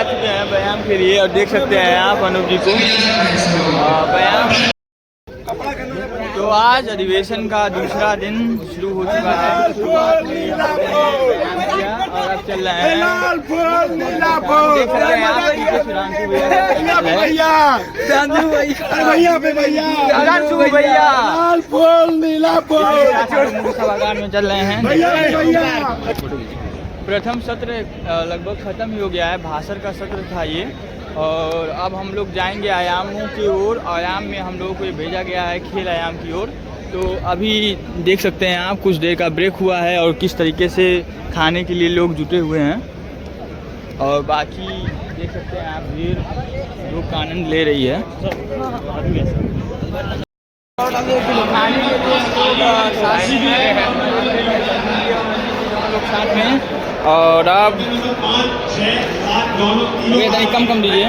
चुके हैं व्यायाम के लिए और देख सकते हैं आप अनुप जी को व्यायाम। तो आज अधिवेशन का दूसरा दिन शुरू हो चुका है। शुरुआत में यहाँ पे व्यायाम किया और अब चल रहे हैं। देख सकते हैं आप सुधांशु भैया सभागार में चल रहे हैं। प्रथम सत्र लगभग ख़त्म ही हो गया है। भाषण का सत्र था ये और अब हम लोग जाएंगे आयामों की ओर। आयाम में हम लोगों को ये भेजा गया है खेल आयाम की ओर। तो अभी देख सकते हैं आप कुछ देर का ब्रेक हुआ है और किस तरीके से खाने के लिए लोग जुटे हुए हैं और बाकी देख सकते हैं आप भीड़ लोग का आनंद ले रही है। साथ में और अब कम दीजिए।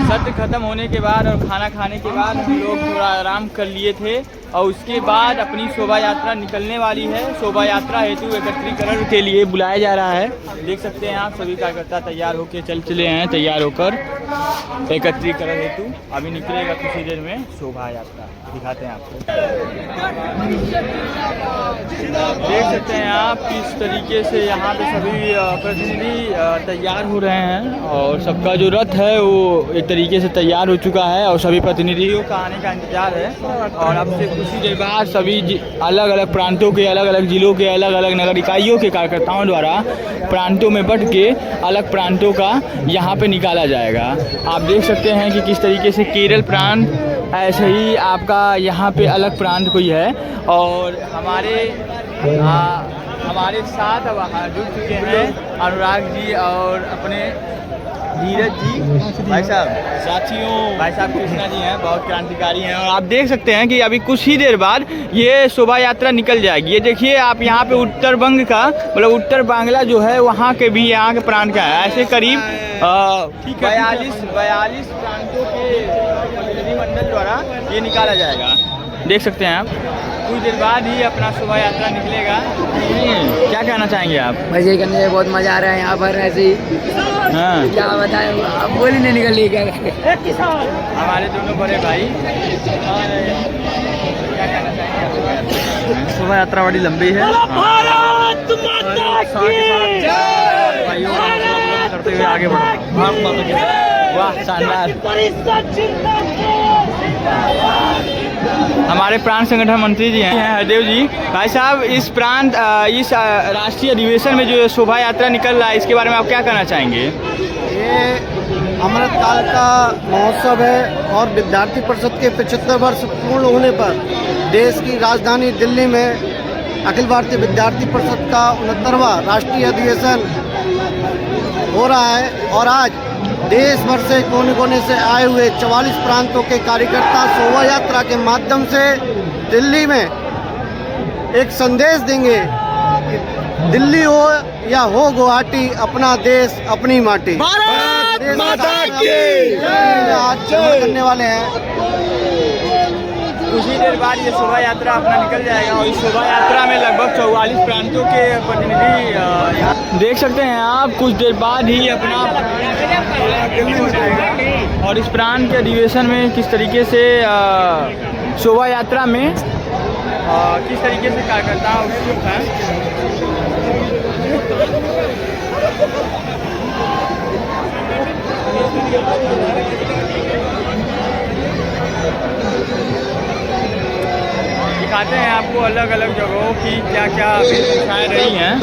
सत्र खत्म होने के बाद और खाना खाने के बाद हम लोग थोड़ा आराम कर लिए थे और उसके बाद अपनी शोभा यात्रा निकलने वाली है। शोभा यात्रा हेतु एकत्रीकरण के लिए बुलाया जा रहा है। देख सकते हैं आप सभी कार्यकर्ता तैयार होकर चले हैं। तैयार होकर एकत्रीकरण हेतु अभी निकलेगा कुछ ही देर में शोभा यात्रा। दिखाते हैं आपको। देख सकते हैं आप किस तरीके से यहाँ पे सभी प्रतिनिधि तैयार हो रहे हैं और सबका जो रथ है वो एक तरीके से तैयार हो चुका है और सभी प्रतिनिधियों का आने का इंतजार है। और अब से कुछ ही देर बाद सभी अलग अलग प्रांतों के अलग अलग जिलों के अलग अलग नगर इकाइयों के कार्यकर्ताओं द्वारा प्रांतों में बंट के अलग प्रांतों का यहाँ पे निकाला जाएगा। आप देख सकते हैं कि किस तरीके से केरल प्रांत ऐसे ही आपका यहाँ पे अलग प्रांत कोई है और हमारे साथ अब जुड़ चुके हैं अनुराग जी और अपने धीरज जी भाई साहब कृष्णा जी हैं, बहुत क्रांतिकारी हैं। और आप देख सकते हैं कि अभी कुछ ही देर बाद ये शोभा यात्रा निकल जाएगी। ये देखिए आप यहाँ पे उत्तर बंग का मतलब उत्तर बांग्ला जो है वहाँ के भी यहाँ के प्रांत का है। ऐसे करीब 42 प्रांतों के प्रतिनिधिमंडल द्वारा ये निकाला जाएगा। देख सकते हैं आप कुछ देर बाद ही अपना शोभा यात्रा निकलेगा। क्या कहना चाहेंगे आप? मजे करने में बहुत मजा आ रहा है यहाँ पर ऐसे ही। हाँ क्या बताएं, अब बोली नहीं निकल रही क्या। हमारे दोनों बड़े भाई क्या कहना चाहेंगे? शोभा यात्रा बड़ी लंबी है। भाइयों करते हुए आगे बढ़ो। वाह शानदार। हमारे प्रांत संगठन मंत्री जी हैं हरदेव जी। भाई साहब इस राष्ट्रीय अधिवेशन में जो शोभा यात्रा निकल रहा है इसके बारे में आप क्या कहना चाहेंगे? ये अमृतकाल का महोत्सव है और विद्यार्थी परिषद के 75 वर्ष पूर्ण होने पर देश की राजधानी दिल्ली में अखिल भारतीय विद्यार्थी परिषद का 69वां राष्ट्रीय अधिवेशन हो रहा है। और आज देश भर से कोने कोने से आए हुए 44 प्रांतों के कार्यकर्ता शोभा यात्रा के माध्यम से दिल्ली में एक संदेश देंगे कि दिल्ली हो या हो गुवाहाटी, अपना देश अपनी माटी। भारत माता की आज करने वाले हैं। कुछ ही देर बाद ये शोभा यात्रा अपना निकल जाएगा और इस शोभा यात्रा में लगभग 44 प्रांतों के प्रतिनिधि देख सकते हैं आप। कुछ देर बाद ही अपना हो जाएगा और इस प्रांत के अधिवेशन में किस तरीके से शोभा यात्रा में किस तरीके से कार्यकर्ता उत्सुक हैं। दिखाते हैं आपको अलग अलग जगहों की क्या क्या वेशभूषाएं रही हैं।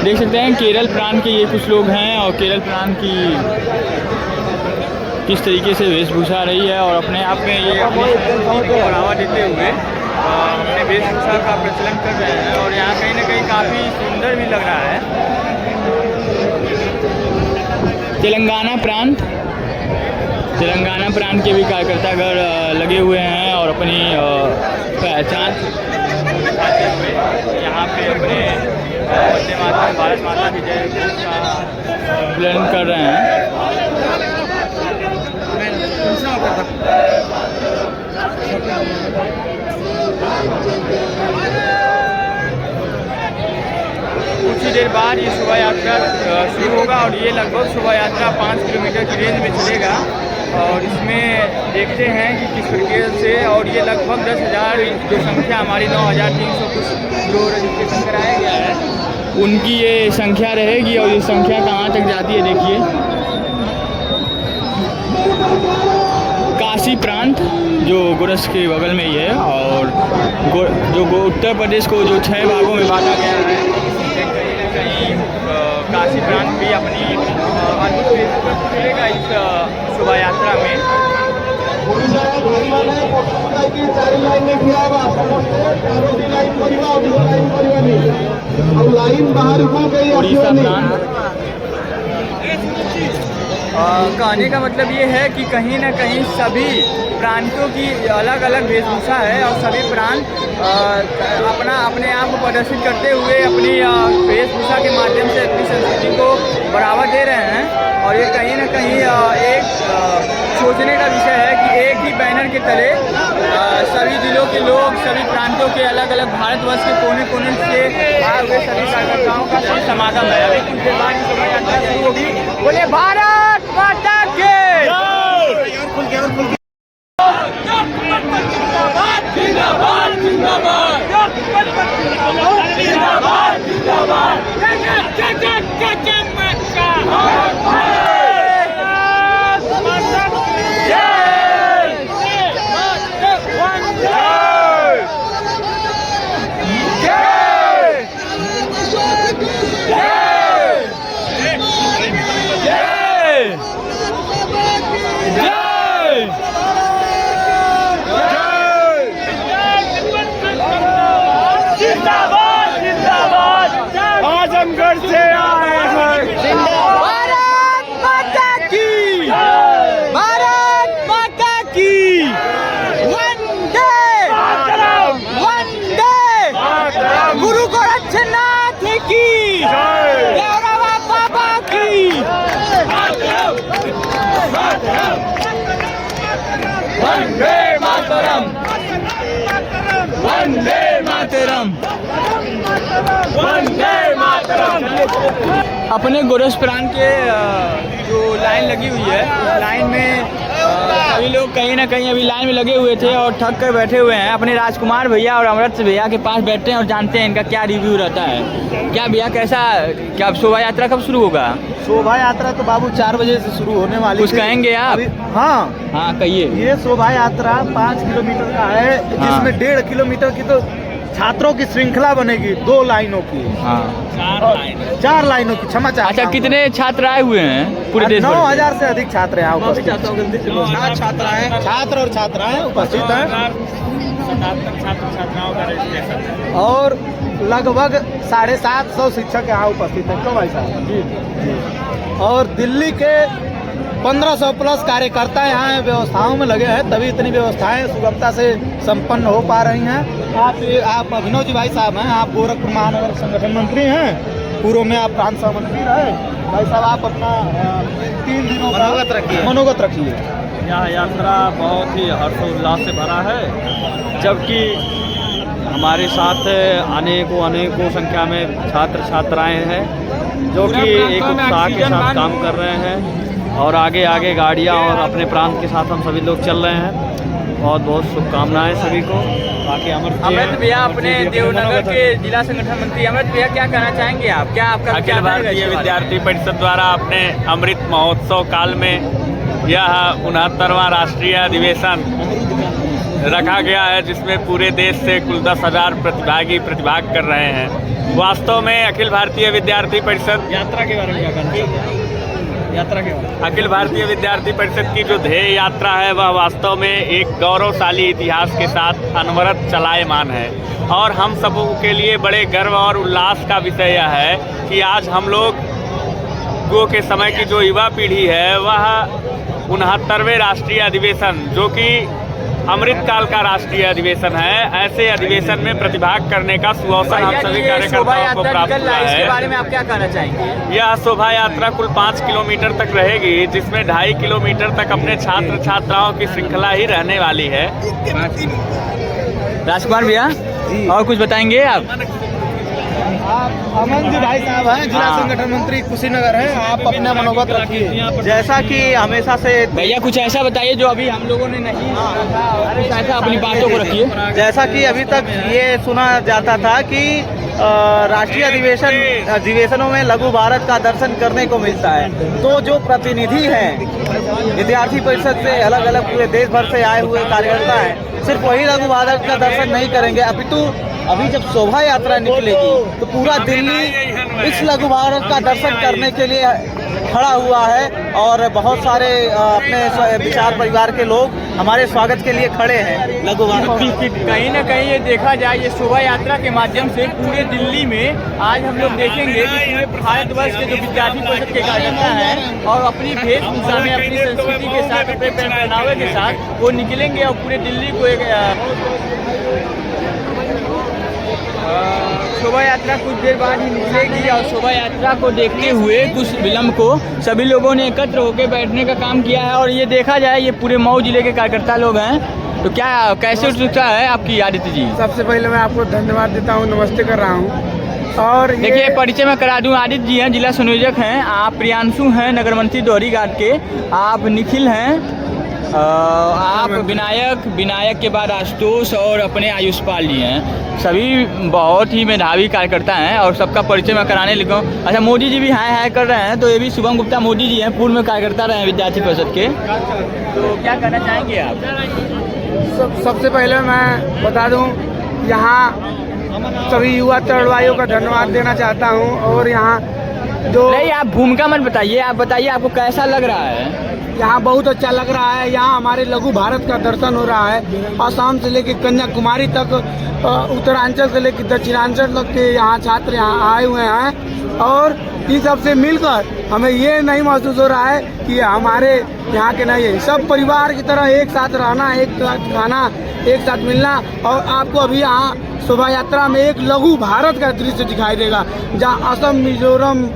देख सकते हैं केरल प्रांत के ये कुछ लोग हैं और केरल प्रांत की किस तरीके से वेशभूषा रही है और अपने आप में ये अपनी संस्कृति को बढ़ावा देते हुए अपने वेशभूषा का प्रचलन कर रहे हैं और यहाँ कहीं ना कहीं काफ़ी सुंदर भी लग रहा है। तेलंगाना प्रांत के भी कार्यकर्तागण लगे हुए हैं और अपनी पहचान दिखाते हुए यहाँ पे अपने वंदे मातरम भारत माता की जय का प्लान कर रहे हैं। बाद ये शोभा यात्रा शुरू होगा और ये लगभग शोभा यात्रा 5 किलोमीटर की रेंज में चलेगा। और इसमें देखते हैं कि किस तरीके से, और ये लगभग 10,000 जो संख्या हमारी 9,300 कुछ जो रजिस्ट्रेशन कराया गया है उनकी ये संख्या रहेगी। और ये संख्या कहाँ तक जाती है देखिए। काशी प्रांत जो गोरस के बगल में ही है, और जो उत्तर प्रदेश को जो 6 भागों में बांटा गया है, कहीं ना कहीं काशी प्रांत भी अपनी अद्भुत चलेगा इस शोभा यात्रा में। उड़ीसा प्रांत कहने का मतलब ये है कि कहीं ना कहीं सभी प्रांतों की अलग अलग वेशभूषा है और सभी प्रांत अपने आप को प्रदर्शित करते हुए अपनी वेशभूषा के माध्यम से अपनी संस्कृति को बढ़ावा दे रहे हैं। और ये कहीं ना कहीं एक सोचने का विषय है कि एक ही बैनर के तले सभी जिलों के लोग, सभी प्रांतों के अलग अलग भारतवर्ष के कोने कोने से आए हुए सभी कार्यकर्ताओं का सभी समागम है। अभी कुछ देर बाद ये शोभा यात्रा शुरू होगी। बोले भारत माता के आजमगढ़ से आए हैं। भारत माता की, भारत माता की, वंदे वंदे, गुरु गोरक्षनाथ की, गौरवा बाबा की, वंदे मातरम, वंदे मातरम, वंदे मातरम। अपने गोरस प्रांत के जो लाइन लगी हुई है, उस लाइन में सभी लोग कहीं ना कहीं अभी लाइन में लगे हुए थे और थक कर बैठे हुए हैं। अपने राजकुमार भैया और अमृत भैया के पास बैठते हैं और जानते हैं इनका क्या रिव्यू रहता है। क्या भैया, कैसा, क्या शोभा यात्रा कब शुरू होगा? शोभा यात्रा तो बाबू 4 बजे से शुरू होने वाली। कुछ कहेंगे आप? हाँ कहिए। ये शोभा यात्रा 5 किलोमीटर का है, जिसमें 1.5 किलोमीटर की तो छात्रों की श्रृंखला बनेगी, 2 लाइनों की। 4 लाइनों की, क्षमा चाहता हूं। अच्छा, कितने छात्र आए हुए हैं पूरे देश में? 9,000 से अधिक छात्र यहाँ उपस्थित हैं। छात्र और छात्राएं उपस्थित हैं और लगभग 750 शिक्षक यहाँ उपस्थित हैं। क्यों भाई साहब? जी। और दिल्ली के 1500 प्लस कार्यकर्ता यहाँ व्यवस्थाओं में लगे हैं, तभी इतनी व्यवस्थाएं सुगमता से संपन्न हो पा रही हैं। आप अभिनव जी भाई साहब हैं, आप गोरखपुर महानगर संगठन मंत्री हैं, पूर्व में आप प्रांत सह मंत्री रहे। भाई साहब, आप अपना 3 दिनों का मनोगत रखिए। यह यात्रा बहुत ही हर्षोल्लास से भरा है, जबकि हमारे साथ अनेकों संख्या में छात्र छात्राएं हैं जो कि एक उत्साह के साथ काम कर रहे हैं और आगे गाड़ियां और अपने प्रांत के साथ हम सभी लोग चल रहे हैं। बहुत बहुत शुभकामनाएं सभी को। बाकी अमृत भैया, अपने देवनगर के जिला संगठन मंत्री अमृत भैया, क्या कहना चाहेंगे आप? क्या आपका अखिल भारतीय विद्यार्थी परिषद द्वारा अपने अमृत महोत्सव काल में यह 69वां राष्ट्रीय अधिवेशन रखा गया है, जिसमें पूरे देश से कुल 10,000 प्रतिभागी प्रतिभाग कर रहे हैं। वास्तव में अखिल भारतीय विद्यार्थी परिषद यात्रा के बारे में क्या कहना चाहिए? यात्रा के बारे में अखिल भारतीय विद्यार्थी परिषद की जो ध्येय यात्रा है वह वास्तव में एक गौरवशाली इतिहास के साथ अनवरत चलायमान है और हम सबों के लिए बड़े गर्व और उल्लास का विषय यह है कि आज हम लोग के समय की जो युवा पीढ़ी है वह 69वें राष्ट्रीय अधिवेशन, जो कि अमृत काल का राष्ट्रीय अधिवेशन है, ऐसे अधिवेशन में प्रतिभाग करने का सुअवसर हम सभी कार्यकर्ताओं को प्राप्त हुआ है। इसके बारे में आप क्या कहना चाहेंगे? यह शोभा यात्रा कुल 5 किलोमीटर तक रहेगी, जिसमें 2.5 किलोमीटर तक अपने छात्र छात्राओं की श्रृंखला ही रहने वाली है। राजकुमार भैया, और कुछ बताएंगे आप? अमन जी भाई साहब हैं, जिला संगठन मंत्री कुशीनगर हैं। आप अपना मनोबत रखिए। जैसा कि हमेशा से भैया कुछ ऐसा बताइए जो अभी हम लोगों ने नहीं सुना था, और कुछ ऐसा अपनी बातों को रखिए। जैसा कि अभी तक ये सुना जाता था कि राष्ट्रीय अधिवेशनों में लघु भारत का दर्शन करने को मिलता है, तो जो प्रतिनिधि हैं विद्यार्थी परिषद से अलग अलग पूरे देश भर से आए हुए कार्यकर्ता हैं, सिर्फ वही लघु भारत का दर्शन नहीं करेंगे, अपितु अभी जब शोभा यात्रा निकलेगी तो पूरा दिल्ली इस लघु भारत का दर्शन करने के लिए खड़ा हुआ है और बहुत सारे अपने विचार परिवार के लोग हमारे स्वागत के लिए खड़े हैं लघु भारत। कहीं ना कहीं ये देखा जाए, ये शोभा यात्रा के माध्यम से पूरे दिल्ली में आज हम लोग देखेंगे कि पूरे भारतवर्ष के जो विद्यार्थी परिषद के कार्यकर्ता हैं और अपनी वेशभूषा में, अपनी संस्कृति के साथ, अपने पहनावे के साथ वो निकलेंगे और पूरे दिल्ली को एक शोभा यात्रा कुछ देर बाद ही निकलेगी और शोभा यात्रा को देखते हुए कुछ विलम्ब को सभी लोगों ने एकत्र होकर बैठने का काम किया है। और ये देखा जाए, ये पूरे मऊ जिले के कार्यकर्ता लोग हैं, तो क्या कैसे उत्सुकता है आपकी आदित्य जी? सबसे पहले मैं आपको धन्यवाद देता हूँ, नमस्ते कर रहा हूँ। और देखिए परिचय मैं करा दूं, आदित्य जी हैं, जिला संयोजक हैं, आप प्रियांशु हैं नगर मंत्री दोहरी घाट के, आप निखिल हैं, आप विनायक के बाद आशुतोष और अपने आयुषपाल जी हैं। सभी बहुत ही मेधावी कार्यकर्ता हैं और सबका परिचय मैं कराने लगा हूँ। अच्छा, मोदी जी भी हाय कर रहे हैं, तो ये भी शुभम गुप्ता मोदी जी हैं, पूर्व में कार्यकर्ता रहे हैं विद्यार्थी परिषद के, तो क्या कहना चाहेंगे आप? सबसे पहले मैं बता दूं, यहाँ सभी युवा तरुणाइयों का धन्यवाद देना चाहता हूँ। और यहाँ जो नहीं, आप भूमिका मत बताइए, आप बताइए आपको कैसा लग रहा है? यहाँ बहुत अच्छा लग रहा है। यहाँ हमारे लघु भारत का दर्शन हो रहा है। आसाम से लेकर कन्याकुमारी तक, उत्तरांचल से लेकर दक्षिणांचल तक के यहाँ छात्र यहाँ आए हुए हैं। और इन सबसे मिलकर हमें ये नहीं महसूस हो रहा है कि हमारे यहाँ के नहीं है, सब परिवार की तरह एक साथ रहना, एक साथ खाना, एक साथ मिलना। और आपको अभी यहाँ शोभा यात्रा में एक लघु भारत का दृश्य दिखाई देगा, जहाँ असम, मिजोरम,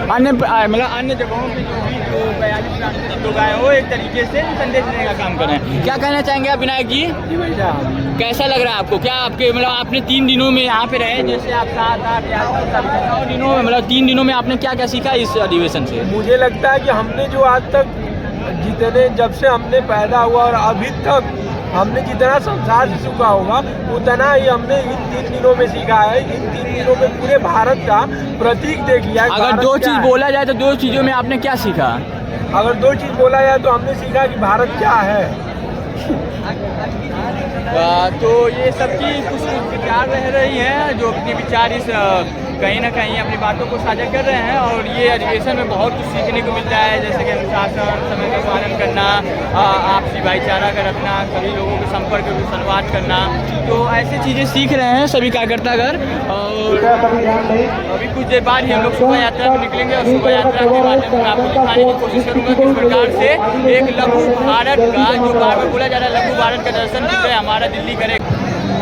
अन्य जगहों पे जो 42 राष्ट्रीय लोग आए वो एक तरीके से संदेश देने का काम कर रहे हैं। क्या कहना चाहेंगे आप विनायक जी? कैसा लग रहा है आपको? क्या आपके आपने 3 दिनों में यहाँ पे रहे, जैसे आप 7, 8 या 9 दिनों में 3 दिनों में आपने क्या क्या सीखा इस अधिवेशन से? मुझे लगता है कि हमने जो आज तक जितने, जब से हमने पैदा हुआ और अभी तक हमने जितना संसार से सीखा होगा उतना ही हमने इन 3 दिनों में सीखा है। इन 3 दिनों में पूरे भारत का प्रतीक देख लिया। अगर 2 चीज़ बोला जाए तो 2 चीज़ों में आपने क्या सीखा? अगर 2 चीज़ बोला जाए तो हमने सीखा कि भारत क्या है। तो ये सबकी कुछ विचार रह रही हैं, जो अपने विचार इस कहीं ना कहीं अपनी बातों को साझा कर रहे हैं। और ये अधिवेशन में बहुत कुछ सीखने को मिलता है, जैसे कि अनुशासन, समय का पालन करना, आपसी भाईचारा का रखना, सभी लोगों के संपर्क में संवाद करना, तो ऐसी चीज़ें सीख रहे हैं सभी कार्यकर्तागण। और अभी कुछ देर बाद ही हम लोग शोभा यात्रा में निकलेंगे और शोभा यात्रा के माध्यम से आपको दिखाने की कोशिश करूँगा किस प्रकार से एक लघु भारत का, जो बार बार बोला जा रहा है लघु भारत का दर्शन हमारा दिल्ली करेगा।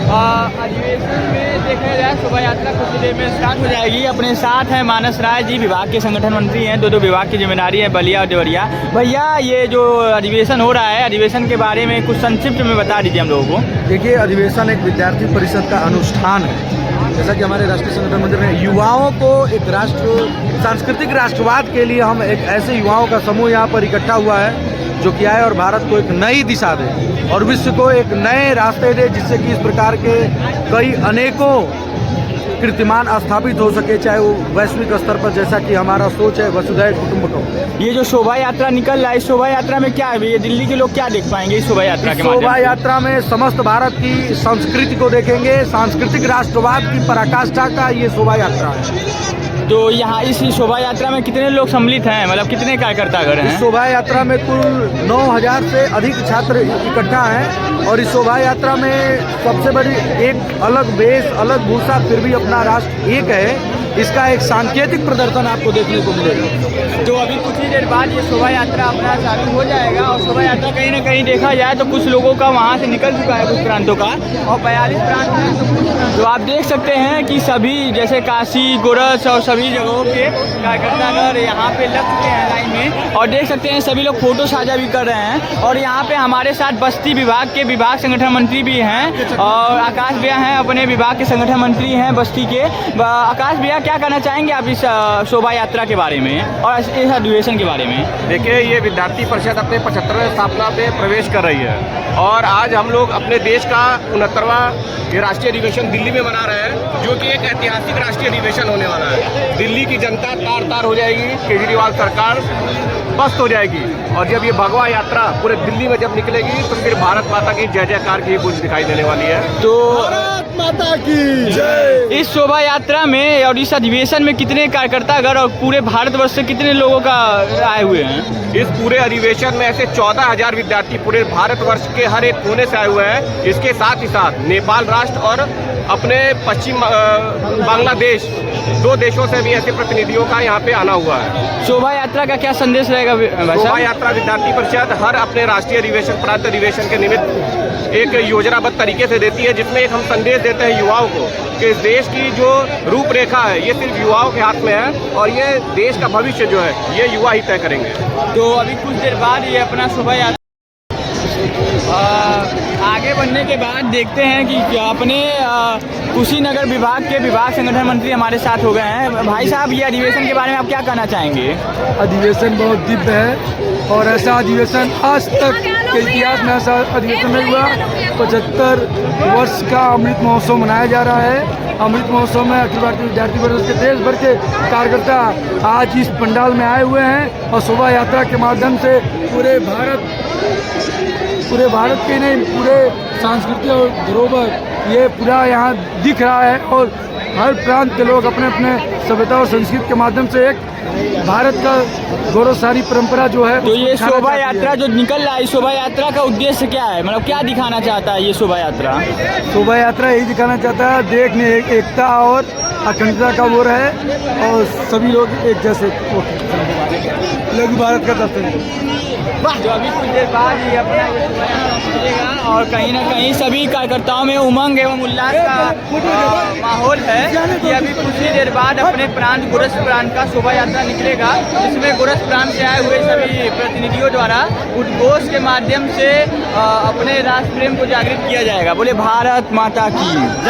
अधिवेशन में देखा जाए शोभा यात्रा कुछ देर में स्टार्ट हो जाएगी। अपने साथ हैं मानस राय जी, विभाग के संगठन मंत्री हैं, 2 विभाग की जिम्मेदारी है, बलिया और देवरिया। भैया, ये जो अधिवेशन हो रहा है, अधिवेशन के बारे में कुछ संक्षिप्त में बता दीजिए हम लोगों को। देखिए, अधिवेशन एक विद्यार्थी परिषद का अनुष्ठान है। जैसा कि हमारे राष्ट्रीय संगठन मंत्री ने युवाओं को एक सांस्कृतिक राष्ट्रवाद के लिए हम एक ऐसे युवाओं का समूह यहाँ पर इकट्ठा हुआ है जो कि आए और भारत को एक नई दिशा दे और विश्व को एक नए रास्ते दे, जिससे कि इस प्रकार के कई अनेकों कीर्तिमान स्थापित हो सके, चाहे वो वैश्विक स्तर पर, जैसा कि हमारा सोच है वसुधैव कुटुंबकम। ये जो शोभा यात्रा निकल रहा है, इस शोभा यात्रा में क्या है, ये दिल्ली के लोग क्या देख पाएंगे इस शोभा यात्रा के माध्यम से? शोभा यात्रा में समस्त भारत की संस्कृति को देखेंगे, सांस्कृतिक राष्ट्रवाद की पराकाष्ठा का ये शोभा यात्रा है। तो यहाँ इस शोभा यात्रा में कितने लोग सम्मिलित हैं, मतलब कितने कार्यकर्ता गण हैं? इस शोभा यात्रा में कुल 9000 से अधिक छात्र इकट्ठा हैं और इस शोभा यात्रा में सबसे बड़ी एक अलग वेश, अलग भूषा, फिर भी अपना राष्ट्र एक है, इसका एक सांकेतिक प्रदर्शन आपको देखने को मिलेगा। तो अभी कुछ ही देर बाद ये शोभा यात्रा अपना चालू हो जाएगा और शोभा यात्रा कहीं ना कहीं देखा जाए तो कुछ लोगों का वहाँ से निकल चुका है कुछ प्रांतों का और 42 प्रांत हैं। तो आप देख सकते हैं कि सभी जैसे काशी गोरस और सभी जगहों के कार्यकर्तागण यहाँ पे लग चुके हैं लाइन में और देख सकते हैं सभी लोग फोटो साझा भी कर रहे हैं। और यहाँ पे हमारे साथ बस्ती विभाग के विभाग संगठन मंत्री भी हैं और आकाश भैया हैं, अपने विभाग के संगठन मंत्री हैं बस्ती के। आकाश भैया, क्या कहना चाहेंगे आप इस शोभा यात्रा के बारे में और इस अधिवेशन के बारे में? देखिए, ये विद्यार्थी परिषद अपने 75वें स्थापना पे प्रवेश कर रही है और आज हम लोग अपने देश का 69वां ये राष्ट्रीय अधिवेशन दिल्ली में मना रहे हैं, जो कि एक ऐतिहासिक राष्ट्रीय अधिवेशन होने वाला है। दिल्ली की जनता तार तार हो जाएगी, केजरीवाल सरकार पस्त हो जाएगी और जब ये भगवा यात्रा पूरे दिल्ली में जब निकलेगी तो फिर भारत माता की जय जयकार की गूंज दिखाई देने वाली है। तो भारत माता की जय। इस शोभा यात्रा में और इस अधिवेशन में कितने कार्यकर्तागण और पूरे भारतवर्ष से कितने लोगों का आए हुए हैं? इस पूरे अधिवेशन में ऐसे 14,000 विद्यार्थी पूरे भारतवर्ष के हर एक कोने से आए हुए हैं। इसके साथ ही साथ नेपाल राष्ट्र और अपने पश्चिम बांग्लादेश 2 देशों से भी ऐसे प्रतिनिधियों का यहाँ पे आना हुआ है। शोभा यात्रा का क्या संदेश रहेगा? शोभा यात्रा विद्यार्थी परिषद हर अपने राष्ट्रीय अधिवेशन प्रांत अधिवेशन के निमित्त एक योजनाबद्ध तरीके से देती है, जिसमें एक हम संदेश देते हैं युवाओं को कि इस देश की जो रूपरेखा है ये सिर्फ युवाओं के हाथ में है और ये देश का भविष्य जो है ये युवा ही तय करेंगे। तो अभी कुछ देर बाद ये अपना शोभा यात्रा आगे बढ़ने के बाद देखते हैं कि अपने कुशीनगर विभाग के विभाग संगठन मंत्री हमारे साथ हो गए हैं। भाई साहब, ये अधिवेशन के बारे में आप क्या कहना चाहेंगे? अधिवेशन बहुत दिव्य है और ऐसा अधिवेशन आज तक के इतिहास में ऐसा अधिवेशन नहीं हुआ। 75 वर्ष का अमृत महोत्सव मनाया जा रहा है। अमृत महोत्सव में अखिल भारतीय विद्यार्थी परिषद के देश भर के कार्यकर्ता आज इस पंडाल में आए हुए हैं और शोभा यात्रा के माध्यम से पूरे भारत के नहीं पूरे सांस्कृतिक और धरोहर ये पूरा यहाँ दिख रहा है और हर प्रांत के लोग अपने अपने सभ्यता और संस्कृति के माध्यम से एक भारत का गौरवशाली परंपरा जो है। तो ये शोभा यात्रा जो निकल रहा है, शोभा यात्रा का उद्देश्य क्या है? मतलब क्या दिखाना चाहता है ये शोभा यात्रा? शोभा यात्रा यही दिखाना चाहता है देश में एकता और अखंडता का वो है और सभी लोग एक जैसे लघु भारत का दर्शन। जो अभी कुछ देर बाद ये अपना चलेगा और कहीं ना कहीं सभी कार्यकर्ताओं में उमंग एवं उल्लास का माहौल है कि अभी कुछ ही देर बाद अपने प्रांत गोरस प्रांत का शोभा यात्रा निकलेगा, जिसमें गोरस प्रांत से आए हुए सभी प्रतिनिधियों द्वारा उद्घोष के माध्यम से अपने राष्ट्र प्रेम को जागृत किया जाएगा। बोले भारत माता की।